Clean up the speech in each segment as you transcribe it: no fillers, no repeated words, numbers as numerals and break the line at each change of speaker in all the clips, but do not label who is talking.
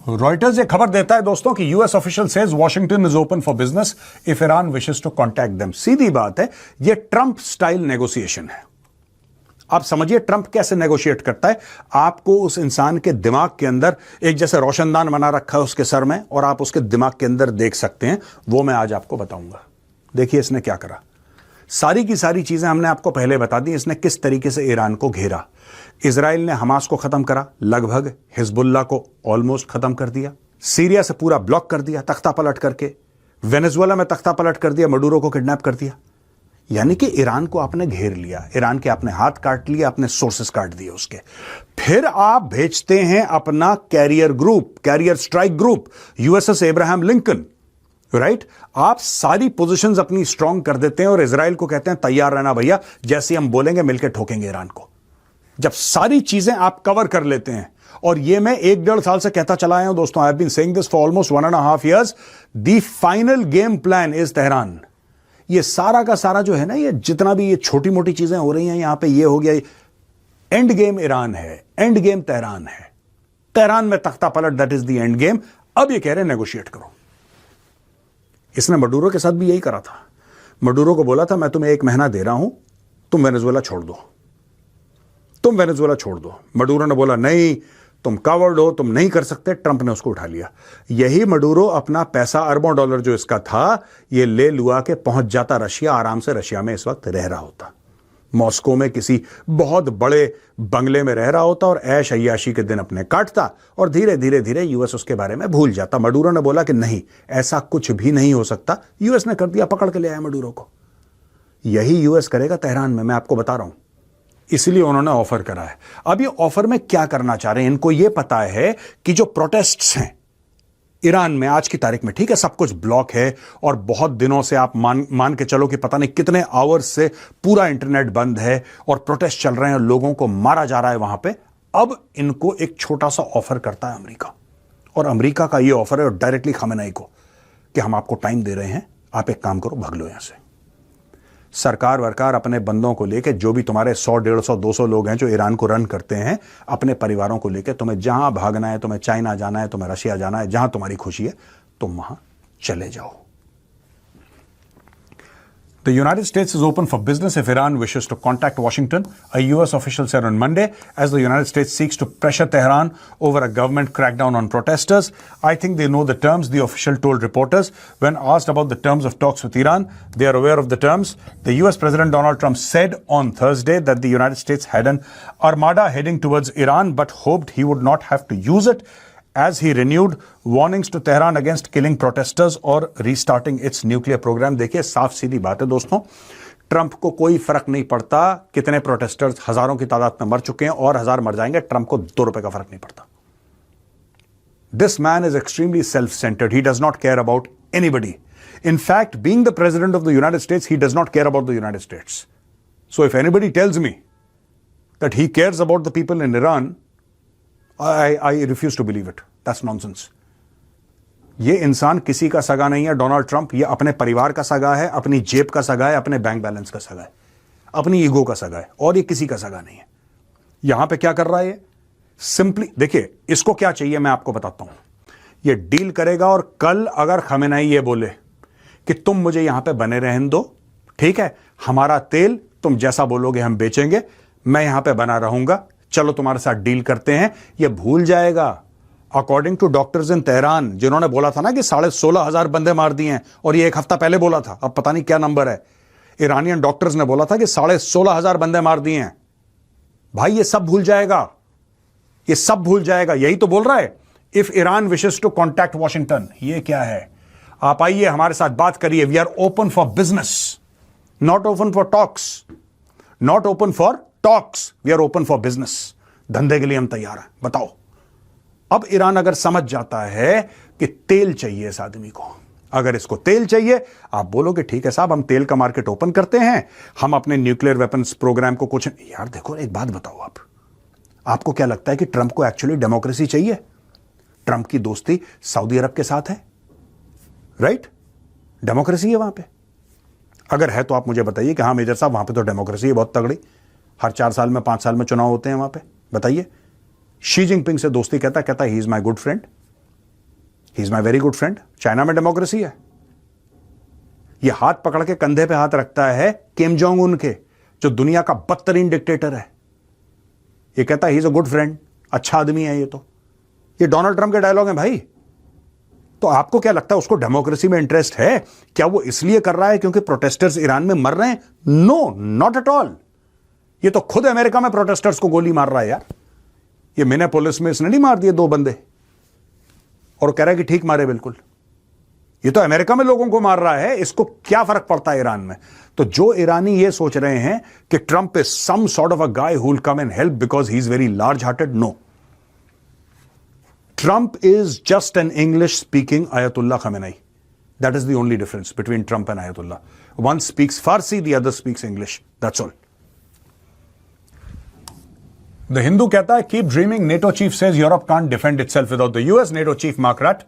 Reuters ये खबर देता है दोस्तों कि US official says Washington is open for business if Iran wishes to contact them. सीधी बात है, ये ट्रंप स्टाइल नेगोशिएशन है। आप समझिए ट्रंप कैसे नेगोशिएट करता है। आपको उस इंसान के दिमाग के अंदर एक जैसे रोशनदान बना रखा है उसके सर में, और आप उसके दिमाग के अंदर देख सकते हैं, वो मैं आज आपको बताऊंगा। देखिए इसने क्या करा। सारी की सारी चीजें हमने आपको पहले बता दी। इसने किस तरीके से ईरान को घेरा। इजराइल ने हमास को खत्म करा, लगभग हिजबुल्लाह को ऑलमोस्ट खत्म कर दिया, सीरिया से पूरा ब्लॉक कर दिया तख्ता पलट करके, वेनेजुएला में तख्ता पलट कर दिया, मडूरो को किडनैप कर दिया। यानी कि ईरान को आपने घेर लिया, ईरान के आपने हाथ काट लिया, अपने सोर्सेस काट दिए उसके। फिर आप भेजते हैं अपना carrier group, carrier strike group, USS Abraham Lincoln, right. आप सारी पोजीशंस अपनी स्ट्रांग कर देते हैं और इजराइल को कहते हैं तैयार रहना भैया, जैसे हम बोलेंगे मिलकर ठोकेंगे ईरान को। जब सारी चीजें आप कवर कर लेते हैं, और ये मैं 1-1.5 साल से कहता चला आया हूं दोस्तों, I have been saying this for almost 1.5 years, the final game plan is Tehran. ये सारा का सारा जो है ना, ये जितना भी ये छोटी मोटी चीजें हो रही हैं यहां पे, ये हो गया, एंड गेम ईरान है, एंड गेम तेहरान है। तेहरान में तख्ता पलट, that is the end game. अब ये कह रहे हैं नेगोशिएट करो। इसने मडूरो के साथ भी यही करा था। मडूरो को बोला था मैं तुम्हें 1 महीना दे रहा हूं, तुम वेनेजुएला छोड़ दो, तुम वेनेजुएला छोड़ दो। मडूरो ने बोला नहीं, तुम कावर्ड हो, तुम नहीं कर सकते। ट्रंप ने उसको उठा लिया। यही मडूरो अपना पैसा, अरबों डॉलर जो इसका था, ये ले लुआ के पहुंच जाता रशिया। आराम से रशिया में इस वक्त रह रहा होता, मॉस्को में किसी बहुत बड़े बंगले में रह रहा होता, और ऐश अय्याशी के दिन अपने काटता, और धीरे धीरे धीरे यूएस उसके बारे में भूल जाता। मडूरो ने बोला कि नहीं, ऐसा कुछ भी नहीं हो सकता। यूएस ने कर दिया, पकड़ के ले आया मडूरो को। यही यूएस करेगा तेहरान में, मैं आपको बता रहा हूं। इसलिए उन्होंने ऑफर करा है। अब ये ऑफर में क्या करना चाह रहे हैं, इनको ये पता है कि जो प्रोटेस्ट्स हैं ईरान में आज की तारीख में, ठीक है, सब कुछ ब्लॉक है, और बहुत दिनों से आप मान के चलो कि पता नहीं कितने आवर्स से पूरा इंटरनेट बंद है और प्रोटेस्ट चल रहे हैं, लोगों को मारा जा रहा है वहां पे। अब इनको एक छोटा सा ऑफर करता है अमेरिका, और अमेरिका का ये ऑफर है डायरेक्टली खमेनेई को कि हम आपको टाइम दे रहे हैं, आप एक काम करो, भग लो यहां से। सरकार वरकार अपने बंदों को लेके, जो भी तुम्हारे 100, 150, 200 लोग हैं जो ईरान को रन करते हैं, अपने परिवारों को लेके तुम्हें जहां भागना है, तुम्हें चाइना जाना है, तुम्हें रशिया जाना है, जहां तुम्हारी खुशी है तुम वहां चले जाओ। The United States is open for business if Iran wishes to contact Washington, a US official said on Monday, as the United States seeks to pressure Tehran over a government crackdown on protesters. I think they know the terms, the official told reporters. When asked about the terms of talks with Iran, they are aware of the terms. The US President Donald Trump said on Thursday that the United States had an armada heading towards Iran, but hoped he would not have to use it, as he renewed warnings to Tehran against killing protesters or restarting its nuclear program. देखिए साफ सीधी बात है दोस्तों, Trump को कोई फर्क नहीं पड़ता कितने प्रोटेस्टर्स हजारों की तादाद में मर चुके हैं और 1000 मर जाएंगे, ट्रंप को 2 रुपए का फर्क नहीं पड़ता। This man is extremely self-centered. He does not care about anybody. In fact, being the president of the United States, he does not care about the United States. So if anybody tells me that he cares about the people in Iran, I refuse to believe it. That's nonsense. ये इंसान किसी का सगा नहीं है, Donald Trump. ये अपने परिवार का सगा है, अपनी जेब का सगा है, अपने बैंक बैलेंस का सगा है, अपनी ईगो का सगा है, और ये किसी का सगा नहीं है। यहां पे क्या कर रहा है ये? सिंपली देखिए, इसको क्या चाहिए मैं आपको बताता हूं। ये डील करेगा, और कल अगर खमेनेई ये बोले कि तुम मुझे यहां पे बने रहने दो, ठीक है, हमारा तेल तुम जैसा बोलोगे हम बेचेंगे, मैं यहां पे बना रहूंगा, चलो तुम्हारे साथ डील करते हैं, ये भूल जाएगा। According to doctors in Tehran, जिन्होंने बोला था ना कि 16,500 बंदे मार दिए हैं, और ये 1 हफ्ता पहले बोला था, अब पता नहीं क्या नंबर है, ईरानियन डॉक्टर्स ने बोला था कि 16,500 बंदे मार दिए हैं। भाई ये सब भूल जाएगा, ये सब भूल जाएगा। यही तो बोल रहा है, if Iran wishes to contact Washington. ये क्या है? आप आइए हमारे साथ बात करिए। We are open for business, not open for talks, not open for talks, we are open for business. धंधे के लिए हम तैयार हैं, बताओ। अब ईरान अगर समझ जाता है कि तेल चाहिए इस आदमी को, अगर इसको तेल चाहिए, आप बोलोगे ठीक है साहब, हम तेल का मार्केट ओपन करते हैं, हम अपने न्यूक्लियर वेपन्स प्रोग्राम को कुछ। यार देखो, एक बात बताओ, आपको क्या लगता है कि ट्रंप को एक्चुअली डेमोक्रेसी चाहिए? ट्रंप की दोस्ती सऊदी अरब के साथ है, राइट? डेमोक्रेसी है वहां पे? अगर है तो आप मुझे बताइए कि हाँ मेजर साहब, वहां पे तो डेमोक्रेसी है बहुत तगड़ी, हर 4 साल में 5 साल में चुनाव होते हैं वहां पे। बताइए, शी जिनपिंग से दोस्ती कहता he is my good friend, he is my very good friend. China में डेमोक्रेसी है। ये हाथ पकड़ के कंधे पे हाथ रखता है किम जोंग उन के, जो दुनिया का बदतरीन डिक्टेटर है। ये कहता है he is a good friend, अच्छा आदमी है ये डोनाल्ड ट्रंप के डायलॉग हैं भाई। तो आपको क्या लगता है उसको डेमोक्रेसी में इंटरेस्ट है? क्या वो इसलिए कर रहा है क्योंकि प्रोटेस्टर्स ईरान में मर रहे हैं? No, not at all. ये तो खुद अमेरिका में प्रोटेस्टर्स को गोली मार रहा है यार। ये मिनेपोलिस में इसने नहीं मार दिए 2 बंदे और कह रहा है कि ठीक मारे बिल्कुल। ये तो अमेरिका में लोगों को मार रहा है, इसको क्या फर्क पड़ता है ईरान में? तो जो ईरानी ये सोच रहे हैं कि Trump is some sort of a guy who will come and help because he is very large hearted, no. Trump is just an English speaking Ayatollah Khamenei. That is the only difference between Trump and Ayatollah. One speaks Farsi, the other speaks English. That's all. The Hindu कहता है keep dreaming. NATO chief says Europe can't defend itself without the US. NATO chief Mark Rutte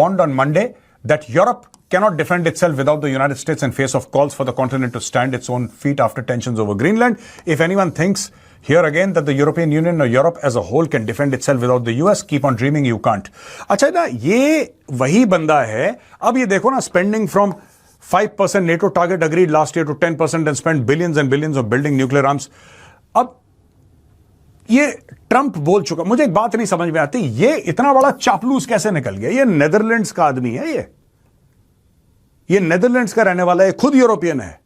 warned on Monday that Europe cannot defend itself without the United States in face of calls for the continent to stand its own feet after tensions over Greenland. If anyone thinks here again that the European Union or Europe as a whole can defend itself without the US, keep on dreaming, you can't. अच्छा ना, ये वही बंदा है। अब ये देखो ना, spending from 5% NATO target agreed last year to 10% and spent billions and billions of building nuclear arms. अब ये ट्रंप बोल चुका। मुझे एक बात नहीं समझ में आती, ये इतना बड़ा चापलूस कैसे निकल गया? ये नेदरलैंड्स का आदमी है, ये नेदरलैंड्स का रहने वाला है, खुद यूरोपियन है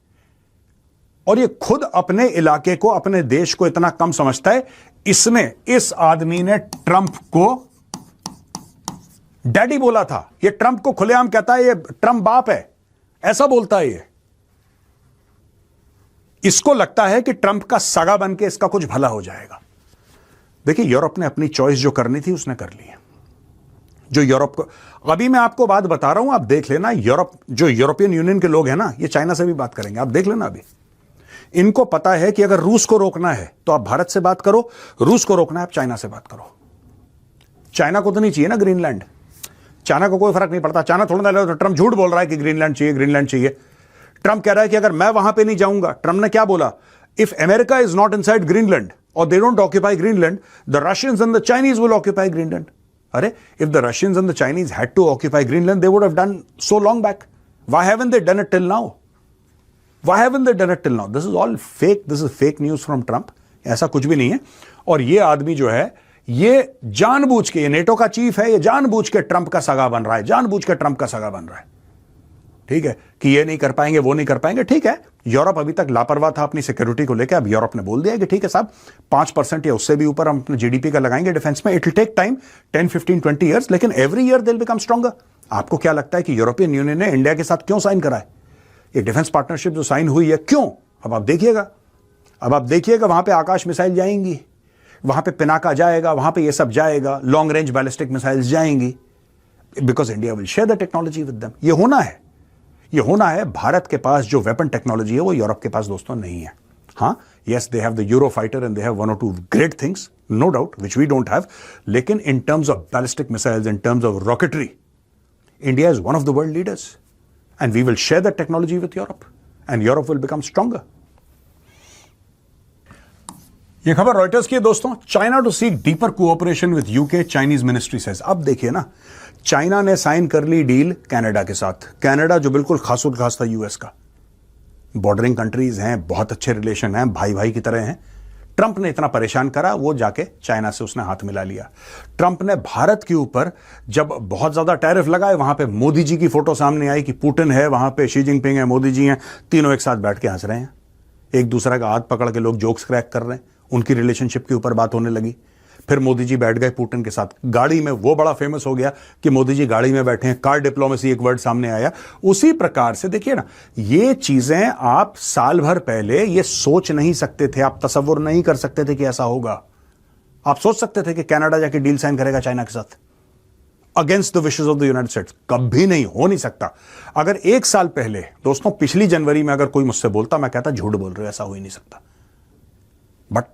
और ये खुद अपने इलाके को, अपने देश को इतना कम समझता है। इस आदमी ने ट्रंप को डैडी बोला था। ये ट्रंप को खुलेआम कहता है ये ट्रंप बाप है, ऐसा बोलता है ये। इसको लगता है कि ट्रंप का सगा बन के इसका कुछ भला हो जाएगा। देखिए, यूरोप ने अपनी चॉइस जो करनी थी उसने कर ली है। जो यूरोप को, अभी मैं आपको बात बता रहा हूं, आप देख लेना। जो यूरोपियन यूनियन के लोग हैं ना, ये चाइना से भी बात करेंगे, आप देख लेना। अभी इनको पता है कि अगर रूस को रोकना है तो आप भारत से बात करो, रूस को रोकना है आप चाइना से बात करो। चाइना को तो नहीं चाहिए ना ग्रीनलैंड, चाइना को कोई फर्क नहीं पड़ता। चाइना थोड़ा ना, तो ट्रंप झूठ बोल रहा है कि ग्रीनलैंड चाहिए, ग्रीनलैंड चाहिए। ट्रंप कह रहा है कि अगर मैं वहां पे नहीं जाऊंगा, ट्रंप ने क्या बोला, if America is not inside Greenland or they don't occupy Greenland, the Russians and the Chinese will occupy Greenland. Arre, if the Russians and the Chinese had to occupy Greenland, they would have done so long back. Why haven't they done it till now? Why haven't they done it till now? This is all fake. This is fake news from Trump. ऐसा कुछ भी नहीं है। और ये आदमी जो है, ये जानबूझ के, ये नेटो का चीफ है, ये जानबूझ के ट्रंप का सगा बन रहा है, जानबूझ के ट्रंप का सगा बन रहा है। ठीक है कि ये नहीं कर पाएंगे, वो नहीं कर पाएंगे। ठीक है, यूरोप अभी तक लापरवाह था अपनी सिक्योरिटी को लेकर। अब यूरोप ने बोल दिया कि ठीक है साहब, 5% या उससे भी ऊपर हम अपने जीडीपी का लगाएंगे डिफेंस में। It will take time, 10, 15, 20 years, लेकिन every year they will become stronger. आपको क्या लगता है कि यूरोपियन यूनियन ने इंडिया के साथ क्यों साइन करा है? ये डिफेंस पार्टनरशिप जो साइन हुई है, क्यों? अब आप देखिएगा, वहां पर आकाश मिसाइल जाएंगी, वहां पर पिनाका जाएगा, वहां पर यह सब जाएगा, लॉन्ग रेंज बैलिस्टिक मिसाइल्स जाएंगी, because India will share the technology with them. ये होना है। भारत के पास जो वेपन टेक्नोलॉजी है वो यूरोप के पास दोस्तों नहीं है। हाँ, yes, they have the Eurofighter and they have 1 or 2 great things, no doubt, which we don't have. लेकिन in terms of ballistic missiles, in terms of rocketry, India is one of the world leaders and we will share that technology with Europe and Europe will become stronger. ये खबर Reuters की है दोस्तों। China to seek deeper cooperation with UK, Chinese ministry says. अब देखिए ना, China ने sign कर ली डील कनाडा के साथ। कनाडा जो बिल्कुल खासुल खास था यूएस का, बॉर्डरिंग कंट्रीज हैं, बहुत अच्छे रिलेशन हैं, भाई भाई की तरह हैं। ट्रंप ने इतना परेशान करा, वो जाके चाइना से उसने हाथ मिला लिया। ट्रंप ने भारत के ऊपर जब बहुत ज्यादा टैरिफ लगाए, वहां पे मोदी जी की फोटो सामने आई कि पुतिन है वहां पे, शी जिनपिंग है, मोदी जी हैं, तीनों एक साथ बैठ के हंस रहे हैं, एक दूसरे का हाथ पकड़ के लोग जोक्स क्रैक कर रहे हैं। उनकी रिलेशनशिप के ऊपर बात होने लगी। फिर मोदी जी बैठ गए पुतिन के साथ गाड़ी में, वो बड़ा फेमस हो गया कि मोदी जी गाड़ी में बैठे हैं, कार डिप्लोमेसी एक वर्ड सामने आया। उसी प्रकार से देखिए ना, ये चीजें आप साल भर पहले ये सोच नहीं सकते थे, आप तसव्वुर नहीं कर सकते थे कि ऐसा होगा। आप सोच सकते थे कि कनाडा जाके डील साइन करेगा चाइना के साथ against the wishes of the United states? कभी नहीं, हो नहीं सकता। अगर 1 साल पहले दोस्तों, पिछली जनवरी में अगर कोई मुझसे बोलता, मैं कहता झूठ बोल रहे हो, ऐसा हो ही नहीं सकता। बट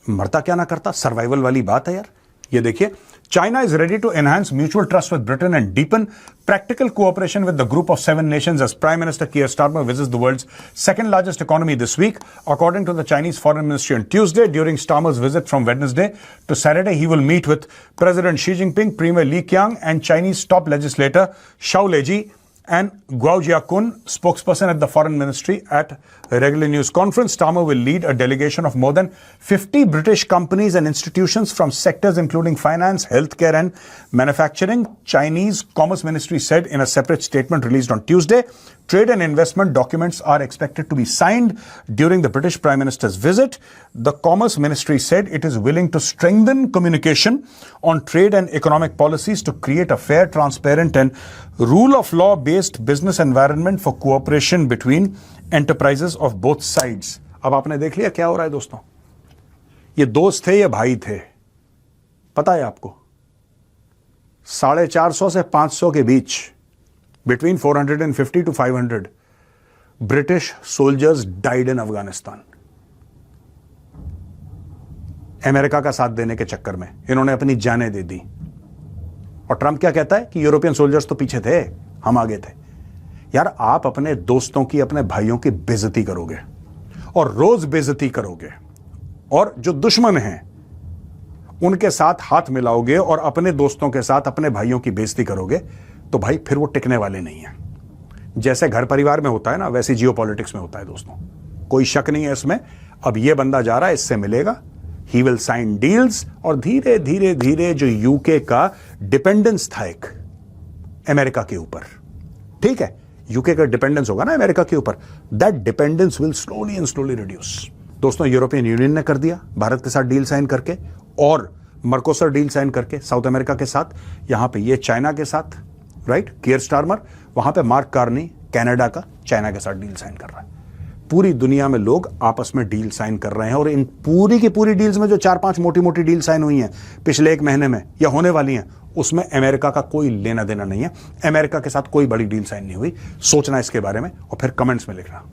मरता क्या ना करता, सर्वाइवल वाली बात है यार। ये देखिए, China is ready to enhance mutual trust with Britain and deepen practical cooperation with the group of 7 nations as Prime Minister Keir Starmer visits the world's second largest economy this week. According to the Chinese Foreign Ministry on Tuesday, during Starmer's visit from Wednesday to Saturday, he will meet with President Xi Jinping, Premier Li Qiang, and Chinese top legislator Xiao Leji and Guo Jiakun, spokesperson at the Foreign Ministry, at a regular news conference. Starmer will lead a delegation of more than 50 British companies and institutions from sectors including finance, healthcare, and manufacturing. Chinese Commerce Ministry said in a separate statement released on Tuesday, trade and investment documents are expected to be signed during the British Prime Minister's visit. The Commerce Ministry said it is willing to strengthen communication on trade and economic policies to create a fair, transparent, and rule of law based business environment for cooperation between enterprises of both sides. अब आपने देख लिया क्या हो रहा है दोस्तों? ये दोस्त थे, ये भाई थे, पता है आपको? 450 से 500 के बीच, between 450 to 500 British soldiers died in Afghanistan. America का साथ देने के चक्कर में इन्होंने अपनी जानें दे दी। और ट्रंप क्या कहता है कि यूरोपियन सोल्जर्स तो पीछे थे, हम आगे थे। यार, आप अपने दोस्तों की, अपने भाइयों की बेइज्जती करोगे और रोज बेइज्जती करोगे, और जो दुश्मन हैं उनके साथ हाथ मिलाओगे और अपने दोस्तों के साथ अपने भाइयों की बेइज्जती करोगे, तो भाई फिर वो टिकने वाले नहीं है। जैसे घर परिवार में होता है ना, वैसे जियोपॉलिटिक्स में होता है दोस्तों, कोई शक नहीं है इसमें। अब ये बंदा जा रहा है, इससे मिलेगा, ही विल साइन डील्स, और धीरे धीरे धीरे जो यूके का डिपेंडेंस था एक अमेरिका के ऊपर, ठीक है, यूके का डिपेंडेंस होगा ना अमेरिका के ऊपर, that dependence will slowly and slowly reduce. दोस्तों, यूरोपियन यूनियन ने कर दिया भारत के साथ डील साइन करके, और मर्कोसर डील साइन करके साउथ अमेरिका के साथ, यहां पे ये चाइना के साथ, राइट, कियर स्टारमर, वहां पे मार्क कार्नी कनाडा का चाइना के साथ डील साइन कर रहा है। पूरी दुनिया में लोग आपस में डील साइन कर रहे हैं, और इन पूरी की पूरी डील्स में जो 4-5 मोटी मोटी डील साइन हुई हैं पिछले 1 महीने में या होने वाली हैं, उसमें अमेरिका का कोई लेना देना नहीं है। अमेरिका के साथ कोई बड़ी डील साइन नहीं हुई। सोचना इसके बारे में और फिर कमेंट्स में लिखना।